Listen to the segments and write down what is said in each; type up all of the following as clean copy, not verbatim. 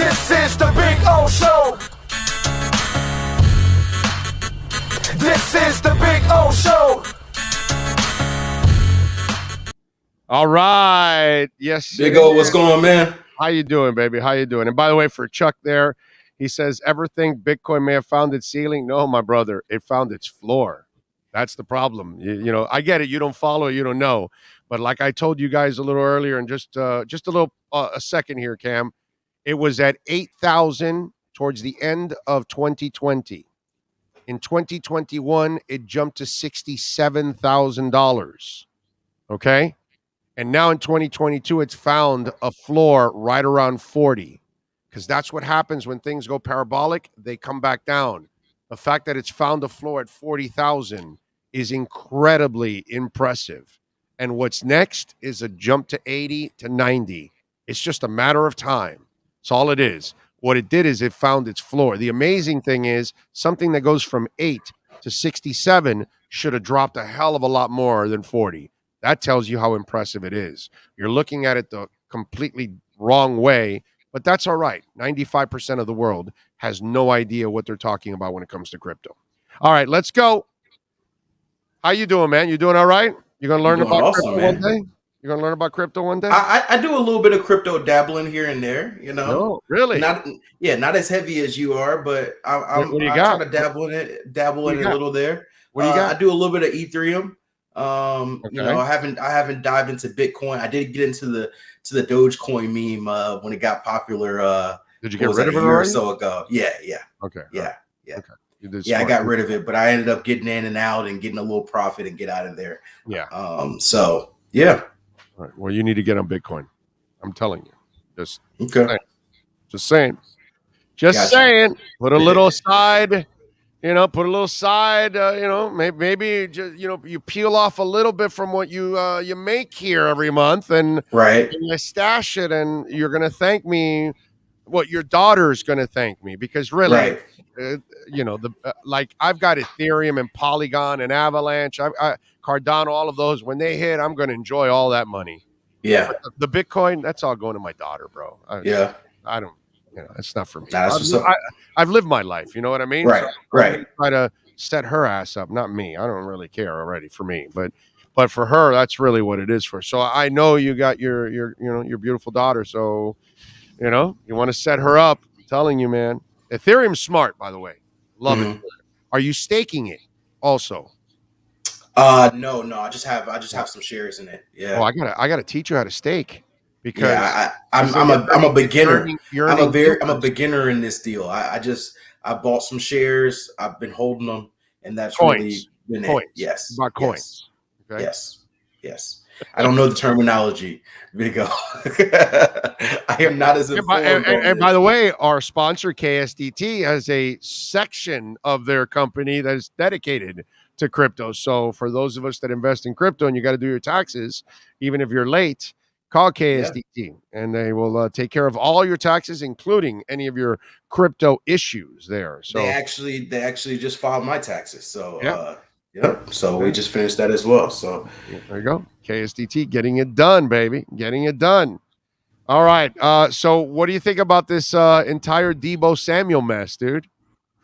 This is the Big O Show. This is the Big O Show. All right. Yes. Big O, what's going on, man? How you doing, baby? How you doing? And by the way, for Chuck there, he says, ever think Bitcoin may have found its ceiling? No, my brother. It found its floor. That's the problem. You know, I get it. You don't follow it. You don't know. But like I told you guys a little earlier, and just a little a second here, Cam, it was at 8,000 towards the end of 2020. In 2021, it jumped to $67,000. Okay. And now in 2022, it's found a floor right around 40, because that's what happens when things go parabolic. They come back down. The fact that it's found a floor at 40,000 is incredibly impressive. And what's next is a jump to 80 to 90. It's just a matter of time. That's all it is. What it did is it found its floor. The amazing thing is something that goes from 8 to 67 should have dropped a hell of a lot more than 40. That tells you how impressive it is. You're looking at it the completely wrong way, but that's all right. 95% of the world has no idea what they're talking about when it comes to crypto. All right, let's go. How you doing, man? You doing all right? You going to learn about awesome, crypto man. one day? You going to learn about crypto one day? I do a little bit of crypto dabbling here and there, you know. No, really? Not as heavy as you are, but I try to dabble in it a little there. What do you got? I do a little bit of Ethereum. Okay. You know, I haven't dived into Bitcoin. I did get into the Dogecoin meme when it got popular. Did you get rid of it a year or already? so ago? Yeah. Okay. Yeah. Okay. I got rid of it, but I ended up getting in and out and getting a little profit and get out of there. Yeah. So yeah. All right. Well, you need to get on Bitcoin. I'm telling you. Just Okay. saying. Just Gotcha. saying. Put a little aside. You know, put a little side. You know, maybe just, you know, you peel off a little bit from what you make here every month, and Right. and you stash it, and you're gonna thank me. What your daughter's gonna thank me, because really, Right. you know, like I've got Ethereum and Polygon and Avalanche, I Cardano, all of those. When they hit, I'm gonna enjoy all that money. Yeah. But the Bitcoin, that's all going to my daughter, bro. Yeah. I don't. You know, it's not for me. Nah, I've lived my life. You know what I mean? Right. So Right. I'm try to set her ass up, not me. I don't really care already for me, but for her, that's really what it is for. So I know you got your your beautiful daughter. So you know you want to set her up. I'm telling you, man. Ethereum's smart, by the way. Love it. Are you staking it also? No. I just have some shares in it. Yeah. Oh, I gotta teach you how to stake. Because I'm a beginner. You're I'm a beginner in this deal. I bought some shares. I've been holding them, and that's coins. Really been coins. it. Yes. About coins. Yes. Okay. Yes. I don't know the terminology. Big O. I am not as informed. And by the way, our sponsor KSDT has a section of their company that is dedicated to crypto. So for those of us that invest in crypto and you got to do your taxes, even if you're late, call KSDT and they will take care of all your taxes, including any of your crypto issues there. So they actually just filed my taxes. So So we just finished that as well. So there you go. KSDT getting it done, baby. Getting it done. All right. So what do you think about this entire Deebo Samuel mess, dude?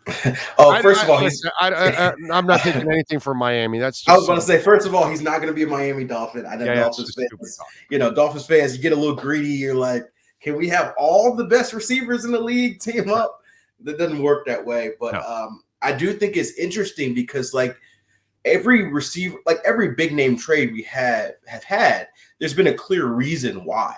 First of all, I'm not taking anything from Miami. That's just I was going to say, first of all, he's not going to be a Miami Dolphin. I know Dolphins fans, Dolphins fans, you get a little greedy. You're like, can we have all the best receivers in the league team up? That doesn't work that way. But no. I do think it's interesting because like every receiver, like every big name trade we have had, there's been a clear reason why.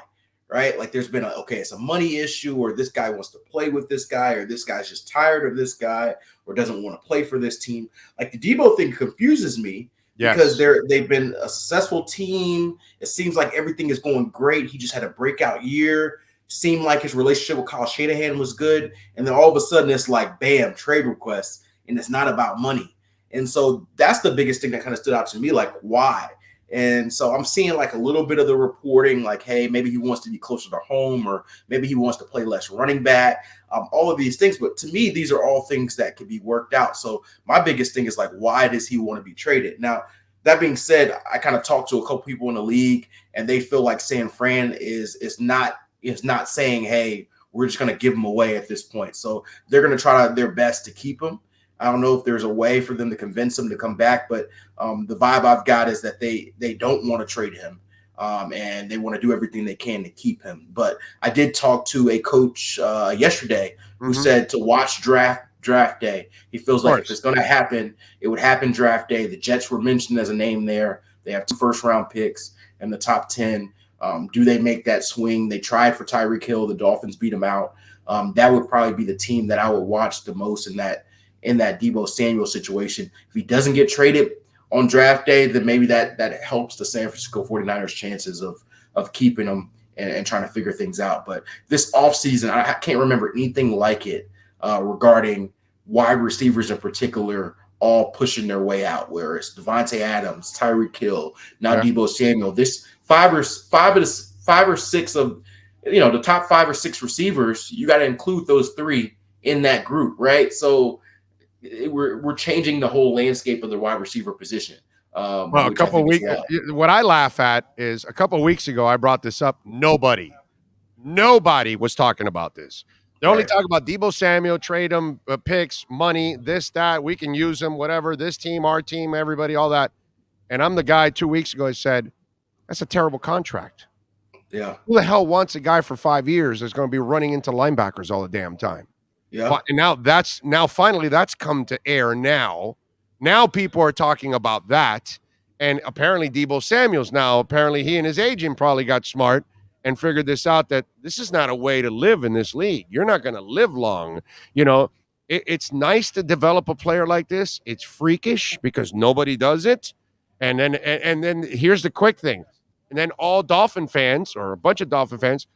Right? Like there's been it's a money issue, or this guy wants to play with this guy, or this guy's just tired of this guy, or doesn't want to play for this team. Like the Deebo thing confuses me because they've been a successful team. It seems like everything is going great. He just had a breakout year. Seemed like his relationship with Kyle Shanahan was good. And then all of a sudden it's like, bam, trade requests, and it's not about money. And so that's the biggest thing that kind of stood out to me, like why? And so I'm seeing like a little bit of the reporting, like, hey, maybe he wants to be closer to home, or maybe he wants to play less running back, all of these things. But to me, these are all things that could be worked out. So my biggest thing is like, why does he want to be traded? Now, that being said, I kind of talked to a couple people in the league, and they feel like San Fran is not saying, hey, we're just going to give him away at this point. So they're going to try their best to keep him. I don't know if there's a way for them to convince him to come back, but the vibe I've got is that they don't want to trade him, and they want to do everything they can to keep him. But I did talk to a coach yesterday who said to watch draft day. He feels like if it's going to happen, it would happen draft day. The Jets were mentioned as a name there. They have 2 first-round picks in the top 10. Do they make that swing? They tried for Tyreek Hill. The Dolphins beat him out. That would probably be the team that I would watch the most in that Deebo Samuel situation. If he doesn't get traded on draft day, then maybe that helps the San Francisco 49ers chances of keeping him and trying to figure things out. But this offseason, I can't remember anything like it regarding wide receivers in particular all pushing their way out, where it's Devontae Adams, Tyreek Hill, now Deebo Samuel. This five or six of the top 5 or 6 receivers, you got to include those 3 in that group, right? So we're changing the whole landscape of the wide receiver position. Well, a couple of weeks. What I laugh at is a couple of weeks ago I brought this up. Nobody was talking about this. They only talk about Deebo Samuel, trade him, picks, money, this, that. We can use him, whatever. This team, our team, everybody, all that. And I'm the guy 2 weeks ago who said, that's a terrible contract. Yeah. Who the hell wants a guy for 5 years that's going to be running into linebackers all the damn time? Yeah. And now finally that's come to air now. Now people are talking about that. And apparently Deebo Samuel's apparently he and his agent probably got smart and figured this out, that this is not a way to live in this league. You're not going to live long. It's nice to develop a player like this. It's freakish because nobody does it. And then here's the quick thing. And then all Dolphin fans, or a bunch of Dolphin fans,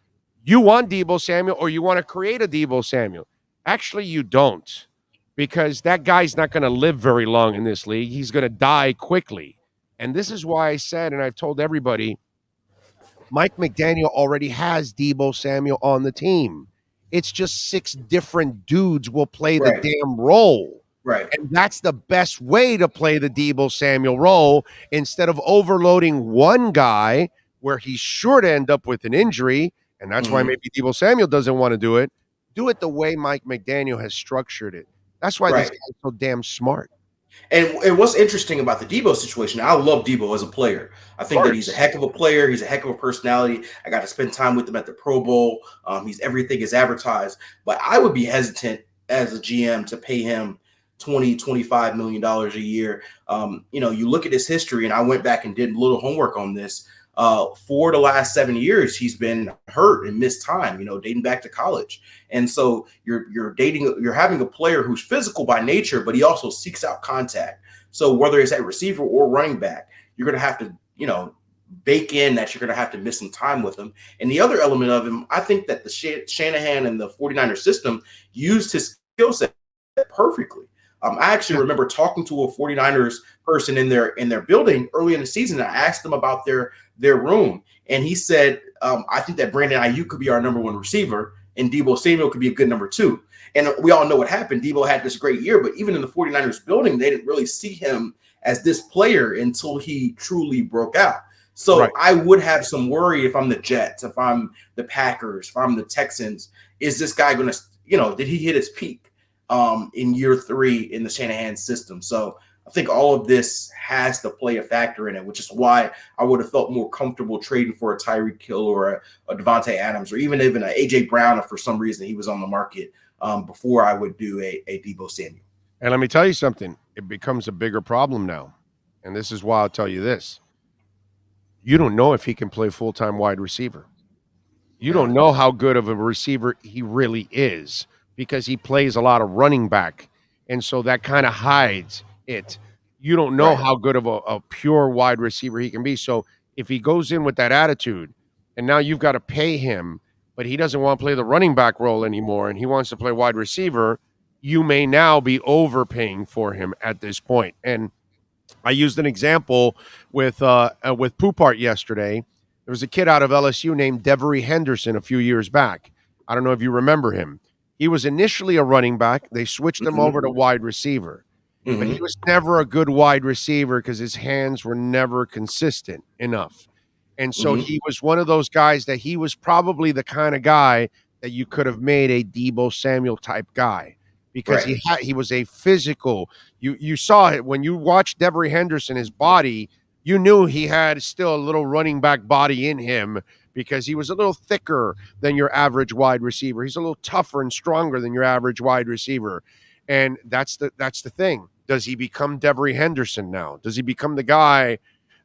you want Deebo Samuel or you want to create a Deebo Samuel. Actually, you don't, because that guy's not going to live very long in this league. He's going to die quickly. And this is why I said, and I've told everybody, Mike McDaniel already has Deebo Samuel on the team. It's just 6 different dudes will play the damn role. Right. And that's the best way to play the Deebo Samuel role, instead of overloading one guy where he's sure to end up with an injury. And that's why maybe Deebo Samuel doesn't want to do it. Do it the way Mike McDaniel has structured it. That's why this guy's so damn smart. And what's interesting about the Deebo situation, I love Deebo as a player. I think that he's a heck of a player. He's a heck of a personality. I got to spend time with him at the Pro Bowl. He's everything is advertised. But I would be hesitant as a GM to pay him $20-25 million a year. You look at his history, and I went back and did a little homework on this. For the last 7 years, he's been hurt and missed time, dating back to college. And so you're having a player who's physical by nature, but he also seeks out contact. So whether it's at receiver or running back, you're going to have to, bake in that you're going to have to miss some time with him. And the other element of him, I think that the Shanahan and the 49ers system used his skill set perfectly. I actually remember talking to a 49ers person in their building early in the season. I asked them about their room, and he said, I think that Brandon Ayuk could be our number 1 receiver, and Deebo Samuel could be a good number 2. And we all know what happened. Deebo had this great year, but even in the 49ers building, they didn't really see him as this player until he truly broke out. So I would have some worry if I'm the Jets, if I'm the Packers, if I'm the Texans. Is this guy going to, did he hit his peak in year 3 in the Shanahan system? So I think all of this has to play a factor in it, which is why I would have felt more comfortable trading for a Tyreek Hill or a Devontae Adams, or even a A.J. Brown if for some reason he was on the market before I would do a Deebo Samuel. And let me tell you something. It becomes a bigger problem now. And this is why I'll tell you this. You don't know if he can play full-time wide receiver. You don't know how good of a receiver he really is, because he plays a lot of running back. And so that kind of hides it. You don't know how good of a pure wide receiver he can be. So if he goes in with that attitude, and now you've got to pay him, but he doesn't want to play the running back role anymore, and he wants to play wide receiver, you may now be overpaying for him at this point. And I used an example with Poupart yesterday. There was a kid out of LSU named Devery Henderson a few years back. I don't know if you remember him. He was initially a running back. They switched him over to wide receiver. But he was never a good wide receiver because his hands were never consistent enough. And so he was one of those guys that he was probably the kind of guy that you could have made a Deebo Samuel type guy because Right. he was a physical. You saw it when you watched Devery Henderson, his body, you knew he had still a little running back body in him because he was a little thicker than your average wide receiver. He's a little tougher and stronger than your average wide receiver. And that's the thing. Does he become Devery Henderson now? Does he become the guy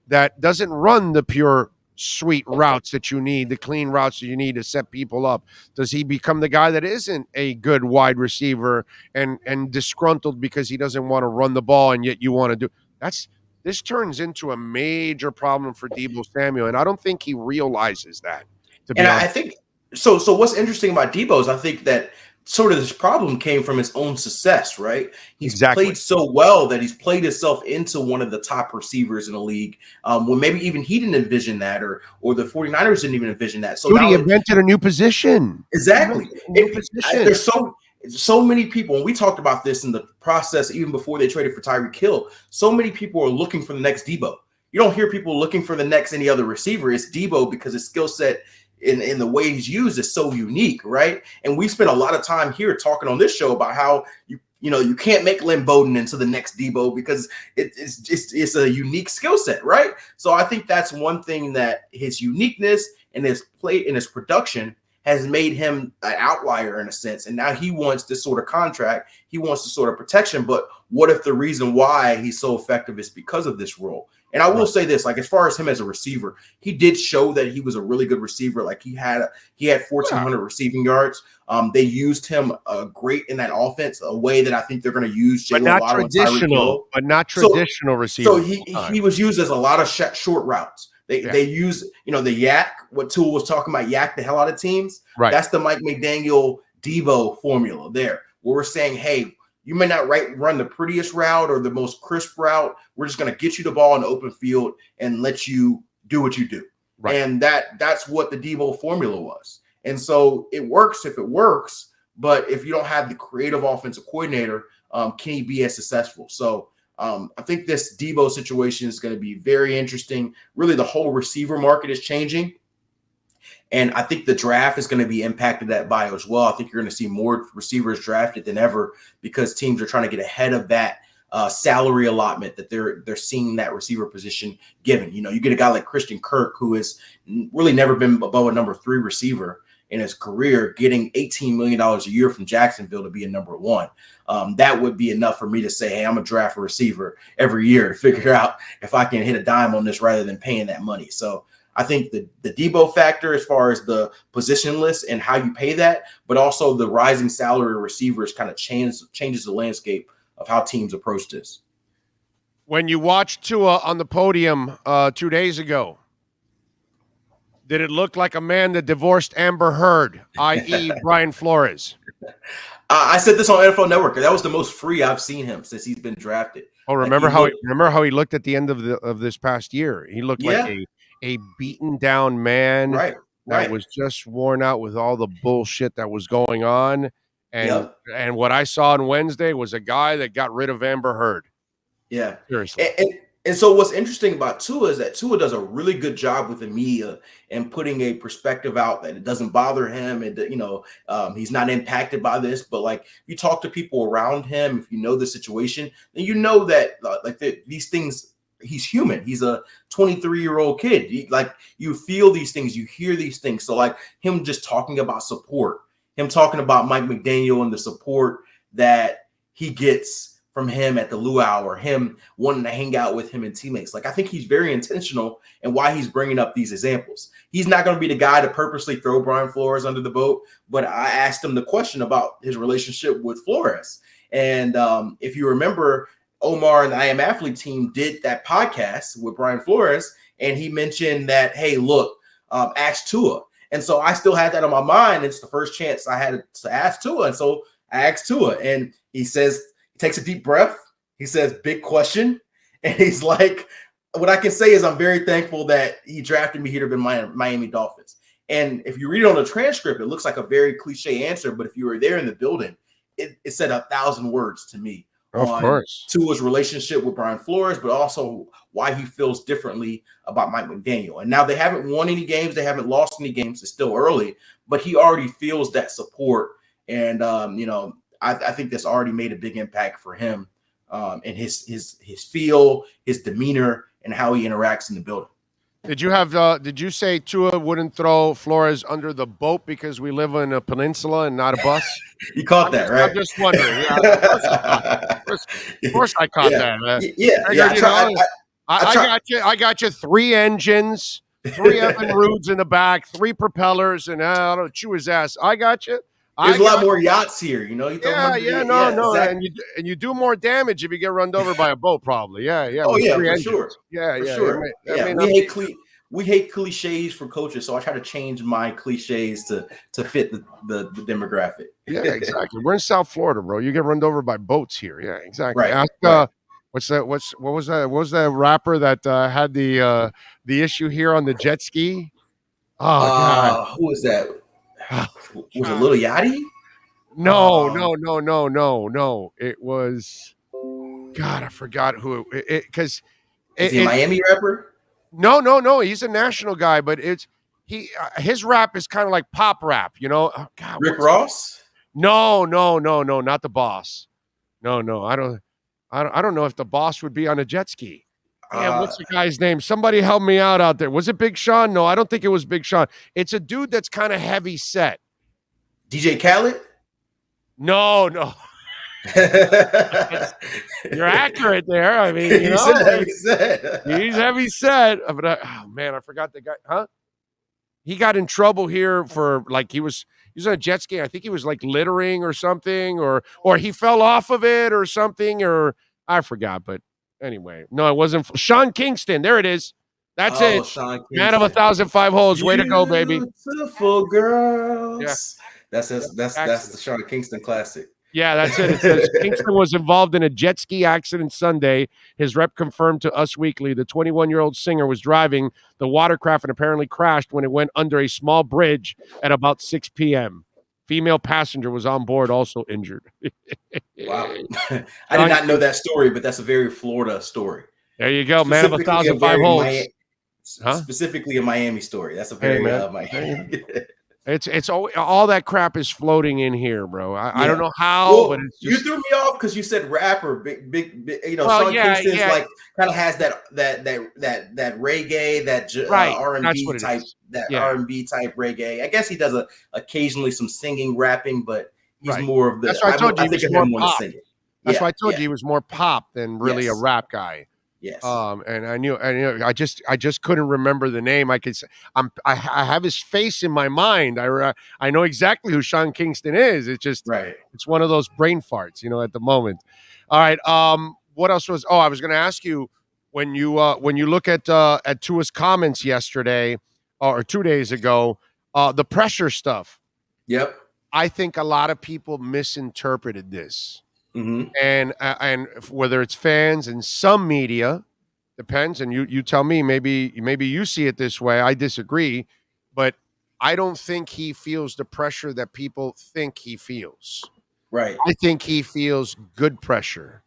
that doesn't run the pure sweet routes that you need, the clean routes that you need to set people up? Does he become the guy that isn't a good wide receiver and disgruntled because he doesn't want to run the ball and yet you want to do? This turns into a major problem for Deebo Samuel, and I don't think he realizes that. I think so. So what's interesting about Deebo is I think that sort of this problem came from his own success, right? He's played so well that he's played himself into one of the top receivers in the league when maybe even he didn't envision that or the 49ers didn't even envision that. So he invented a new position. Exactly. There's so many people, and we talked about this in the process even before they traded for Tyreek Hill. So many people are looking for the next Deebo. You don't hear people looking for the next any other receiver. It's Deebo because his skill set in the way he's used is so unique, right? And we spent a lot of time here talking on this show about how you can't make Lynn Bowden into the next Deebo because it's a unique skill set, right? So I think that's one thing that his uniqueness and his play and his production has made him an outlier in a sense. And now he wants this sort of contract. He wants this sort of protection. But what if the reason why he's so effective is because of this role? And I will say this, like, as far as him as a receiver, he did show that he was a really good receiver. Like he had 1,400 receiving yards. They used him great in that offense, a way that I think they're going to use Jalen Waddle and Tyreek Hill. But not traditional receiver. So he was used as a lot of short routes. They use, the yak, what Tua was talking about, yak the hell out of teams. Right. That's the Mike McDaniel Deebo formula there, where we're saying, hey, you may not run the prettiest route or the most crisp route. We're just going to get you the ball in the open field and let you do what you do. Right. And that's what the Deebo formula was. And so it works if it works, but if you don't have the creative offensive coordinator, can he be as successful? So I think this Deebo situation is going to be very interesting. Really, the whole receiver market is changing. And I think the draft is going to be impacted by as well. I think you're going to see more receivers drafted than ever because teams are trying to get ahead of that salary allotment that they're seeing that receiver position given. You get a guy like Christian Kirk, who has really never been above a number 3 receiver in his career, getting $18 million a year from Jacksonville to be a number 1. That would be enough for me to say, hey, I'm going to draft a receiver every year to figure out if I can hit a dime on this rather than paying that money. So I think the Deebo factor as far as the position list and how you pay that, but also the rising salary of receivers kind of changes the landscape of how teams approach this. When you watched Tua on the podium 2 days ago, did it look like a man that divorced Amber Heard, i.e. Brian Flores? I said this on NFL Network. That was the most free I've seen him since he's been drafted. Oh, remember how he looked at the end of this past year? He looked like a beaten down man that was just worn out with all the bullshit that was going on. And what I saw on Wednesday was a guy that got rid of Amber Heard. Yeah. Seriously. And so what's interesting about Tua is that Tua does a really good job with the media and putting a perspective out that it doesn't bother him and, he's not impacted by this. But, like, you talk to people around him, if you know the situation, then you know that, these things, he's human. He's a 23-year-old kid. You feel these things, you hear these things. So, like, him just talking about support, him talking about Mike McDaniel and the support that he gets from him at the luau, or him wanting to hang out with him and teammates. Like, I think he's very intentional in why he's bringing up these examples. He's not going to be the guy to purposely throw Brian Flores under the boat, but I asked him the question about his relationship with Flores. And if you remember, Omar and the I Am Athlete team did that podcast with Brian Flores, and he mentioned that, hey, look, ask Tua. And so I still had that on my mind. It's the first chance I had to ask Tua. And so I asked Tua, and he says, takes a deep breath. He says, big question. And he's like, what I can say is I'm very thankful that he drafted me here to be Miami Dolphins. And if you read it on the transcript, it looks like a very cliche answer. But if you were there in the building, it said 1,000 words to me on Tua's relationship with Brian Flores, but also why he feels differently about Mike McDaniel. And now they haven't won any games. They haven't lost any games. It's still early, but he already feels that support. And, I think that's already made a big impact for him and his feel, his demeanor, and how he interacts in the building. Did you say Tua wouldn't throw Flores under the boat because we live in a peninsula and not a bus? You caught that, right? I'm just wondering. Yeah, of course I caught that. I got you 3 engines, 3 Evan Rudes in the back, 3 propellers, and I don't chew his ass. I got you. There's a lot more yachts here, you know. Exactly. And you do more damage if you get run over by a boat, probably. Yeah. Oh yeah, for sure. Yeah, for yeah, sure. We hate cliches for coaches, so I try to change my cliches to fit the demographic. Yeah, exactly. We're in South Florida, bro. You get run over by boats here. Yeah, exactly. Right. What was that rapper that had the issue here on the jet ski? Oh God, who was that? Was it Lil Yachty? No. It was God. I forgot who it because is he a Miami rapper? No. He's a national guy, but his rap is kind of like pop rap, you know. Oh, God, Rick Ross? No, not the Boss. No, I don't know if the Boss would be on a jet ski. Man, what's the guy's name? Somebody help me out there. Was it Big Sean? No, I don't think it was Big Sean. It's a dude that's kind of heavy set. DJ Khaled? No. You're accurate there. I mean, you know, he's heavy set. But oh man, I forgot the guy. Huh? He got in trouble here for like he was on a jet ski. I think he was like littering or something, or he fell off of it or something, or I forgot. But anyway, no, it wasn't Sean Kingston. There it is. That's it. Man of 1,005 holes. Way to go, baby. Beautiful girls. Yeah. That's the Sean Kingston classic. Yeah, that's it. It says Kingston was involved in a jet ski accident Sunday. His rep confirmed to Us Weekly the 21-year-old singer was driving the watercraft and apparently crashed when it went under a small bridge at about 6 p.m. Female passenger was on board, also injured. Wow. I did not know that story, but that's a very Florida story. There you go. Man of 1,005 holes. Specifically a Miami story. That's a very Miami. It's all that crap is floating in here, bro. I don't know how, but it's just... You threw me off because you said rapper, big you know, Sean Kingston's like kind of has that reggae, that R&B type, R&B type reggae. I guess he does occasionally some singing, rapping, but he's more of the. That's why I told you he was more pop. That's why I told you he was more pop than really a rap guy. Yes. And I knew I just couldn't remember the name. I have his face in my mind. I know exactly who Sean Kingston is. It's just It's one of those brain farts, you know, at the moment. All right. What else was? Oh, I was going to ask you when you look at Tua's comments yesterday or 2 days ago, the pressure stuff. Yep. I think a lot of people misinterpreted this. Mm-hmm. And whether it's fans and some media, depends. And you tell me, maybe you see it this way. I disagree, but I don't think he feels the pressure that people think he feels. Right. I think he feels good pressure.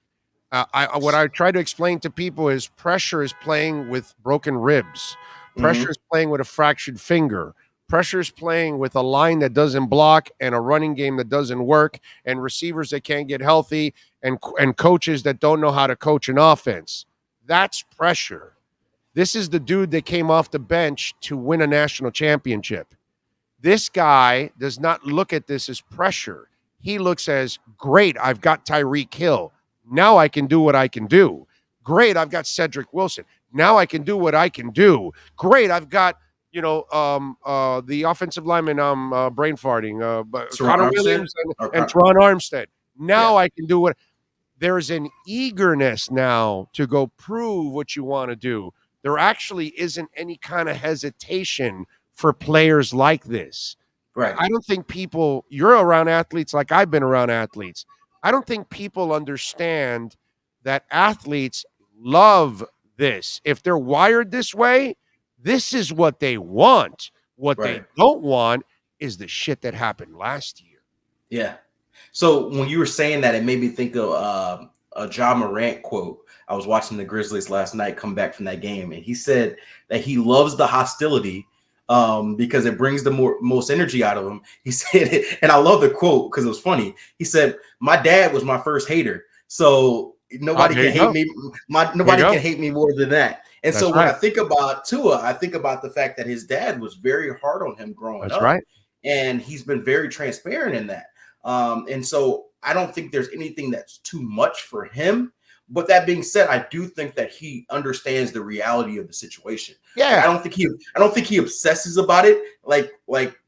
What I try to explain to people is pressure is playing with broken ribs. Pressure is playing with a fractured finger. Pressure is playing with a line that doesn't block and a running game that doesn't work and receivers that can't get healthy and coaches that don't know how to coach an offense. That's pressure. This is the dude that came off the bench to win a national championship. This guy does not look at this as pressure. He looks as, great, I've got Tyreek Hill. Now I can do what I can do. Great, I've got Cedric Wilson. Now I can do what I can do. Great, I've got the offensive lineman, I'm brain farting, Connor Williams and Teron Armstead. Now I can do what. There's an eagerness now to go prove what you want to do. There actually isn't any kind of hesitation for players like this. Right. I don't think you're around athletes like I've been around athletes. I don't think people understand that athletes love this. If they're wired this way, this is what they want. What they don't want is the shit that happened last year. Yeah. So when you were saying that, it made me think of Ja Morant quote. I was watching the Grizzlies last night come back from that game, and he said that he loves the hostility because it brings the most energy out of him. He said it, and I love the quote because it was funny. He said, "My dad was my first hater, so nobody can hate me. Nobody can hate me more than that." And so when I think about Tua, I think about the fact that his dad was very hard on him growing up. Right. And he's been very transparent in that. And so I don't think there's anything that's too much for him. But that being said, I do think that he understands the reality of the situation. Yeah, I don't think he obsesses about it like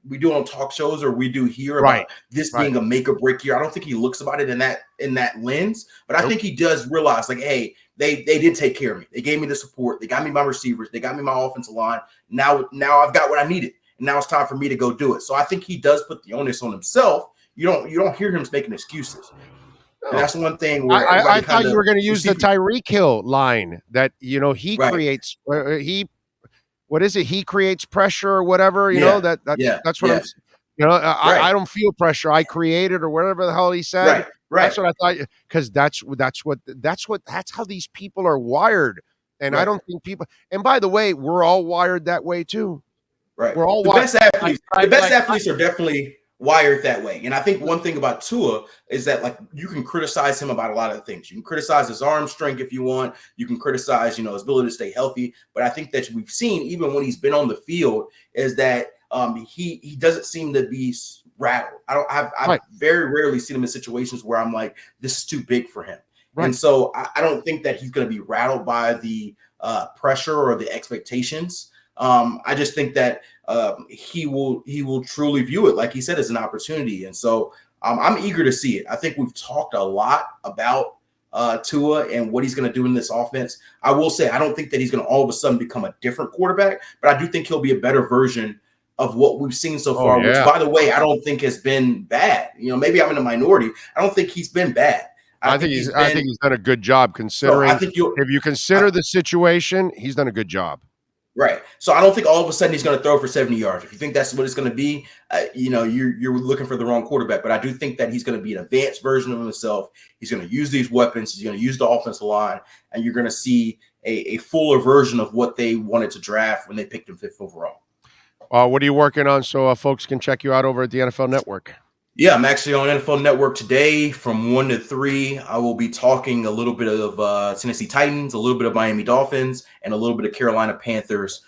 we do on talk shows or we do here about this being a make or break year. I don't think he looks about it in that lens. But I think he does realize, like, hey, they did take care of me. They gave me the support. They got me my receivers. They got me my offensive line. Now I've got what I needed, and now it's time for me to go do it. So I think he does put the onus on himself. You don't hear him making excuses. And that's one thing where I thought you were going to use the Tyreek Hill line that, he creates. What is it? He creates pressure or whatever. That's what I'm. I don't feel pressure. I create it or whatever the hell he said. Right. That's what I thought. Because that's how these people are wired. And I don't think people. And by the way, we're all wired that way too. Right. We're all wired. The best athletes are definitely wired that way. And I think one thing about Tua is that, like, you can criticize him about a lot of things. You can criticize his arm strength if you want. You can criticize, his ability to stay healthy. But I think that we've seen, even when he's been on the field, is that he doesn't seem to be rattled. I've very rarely seen him in situations where I'm like, this is too big for him. Right. And so I don't think that he's going to be rattled by the pressure or the expectations. I just think that he will truly view it, like he said, as an opportunity. And so I'm eager to see it. I think we've talked a lot about Tua and what he's going to do in this offense. I will say, I don't think that he's going to all of a sudden become a different quarterback, but I do think he'll be a better version of what we've seen so far, which, by the way, I don't think has been bad. Maybe I'm in the minority. I don't think he's been bad. I think he's done a good job considering. So if you consider the situation, he's done a good job. Right. So I don't think all of a sudden he's going to throw for 70 yards. If you think that's what it's going to be, you're looking for the wrong quarterback. But I do think that he's going to be an advanced version of himself. He's going to use these weapons. He's going to use the offensive line, and you're going to see a fuller version of what they wanted to draft when they picked him 5th overall. What are you working on so folks can check you out over at the NFL Network? Yeah, I'm actually on NFL Network today from 1 to 3. I will be talking a little bit of Tennessee Titans, a little bit of Miami Dolphins, and a little bit of Carolina Panthers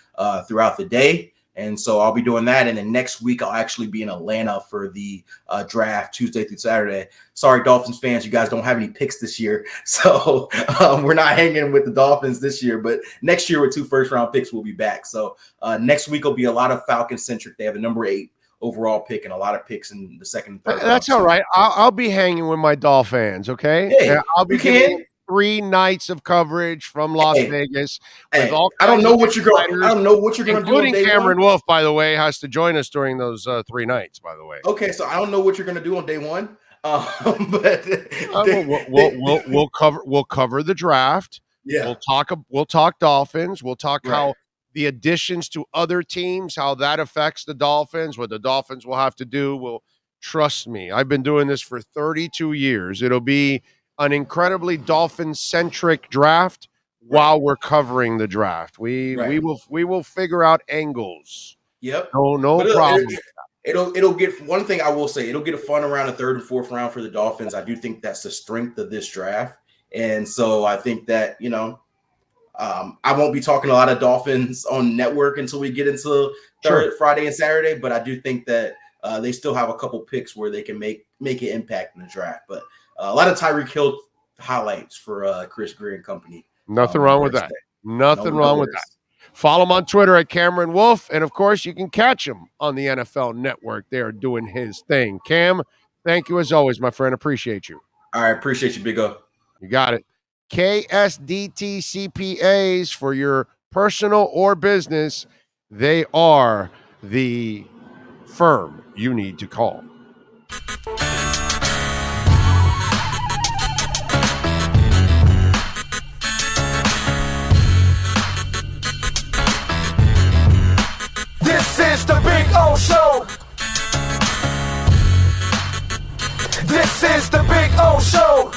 throughout the day. And so I'll be doing that. And then next week, I'll actually be in Atlanta for the draft Tuesday through Saturday. Sorry, Dolphins fans, you guys don't have any picks this year. So we're not hanging with the Dolphins this year. But next year with 2 first-round picks, we'll be back. So next week will be a lot of Falcon-centric. They have the number 8 overall pick and a lot of picks in the second and third. That's all right. I'll be hanging with my Dolphins, okay? Hey, I'll be getting 3 nights of coverage from Las Vegas. With all I don't know what you're going to do. Including Cameron Wolfe, by the way, has to join us during those 3 nights, by the way. Okay, so I don't know what you're going to do on day 1. But we'll cover the draft. Yeah. We'll talk Dolphins. We'll talk how the additions to other teams, how that affects the Dolphins, what the Dolphins will have to do. Well, trust me, I've been doing this for 32 years. It'll be an incredibly Dolphin-centric draft while we're covering the draft. We will figure out angles. Yep. No problem. It'll get, one thing I will say, it'll get a fun around the 3rd and 4th round for the Dolphins. I do think that's the strength of this draft. And so I think that, I won't be talking a lot of Dolphins on network until we get into Friday and Saturday, but I do think that they still have a couple picks where they can make an impact in the draft. But a lot of Tyreek Hill highlights for Chris Greer and company. Nothing wrong with that. Nothing wrong with that. Follow him on Twitter at Cameron Wolfe, and of course, you can catch him on the NFL Network. They are doing his thing. Cam, thank you as always, my friend. Appreciate you. All right, appreciate you, Big O. You got it. KSDT CPAs for your personal or business. They are the firm you need to call. This is the Big O Show. This is the Big O Show.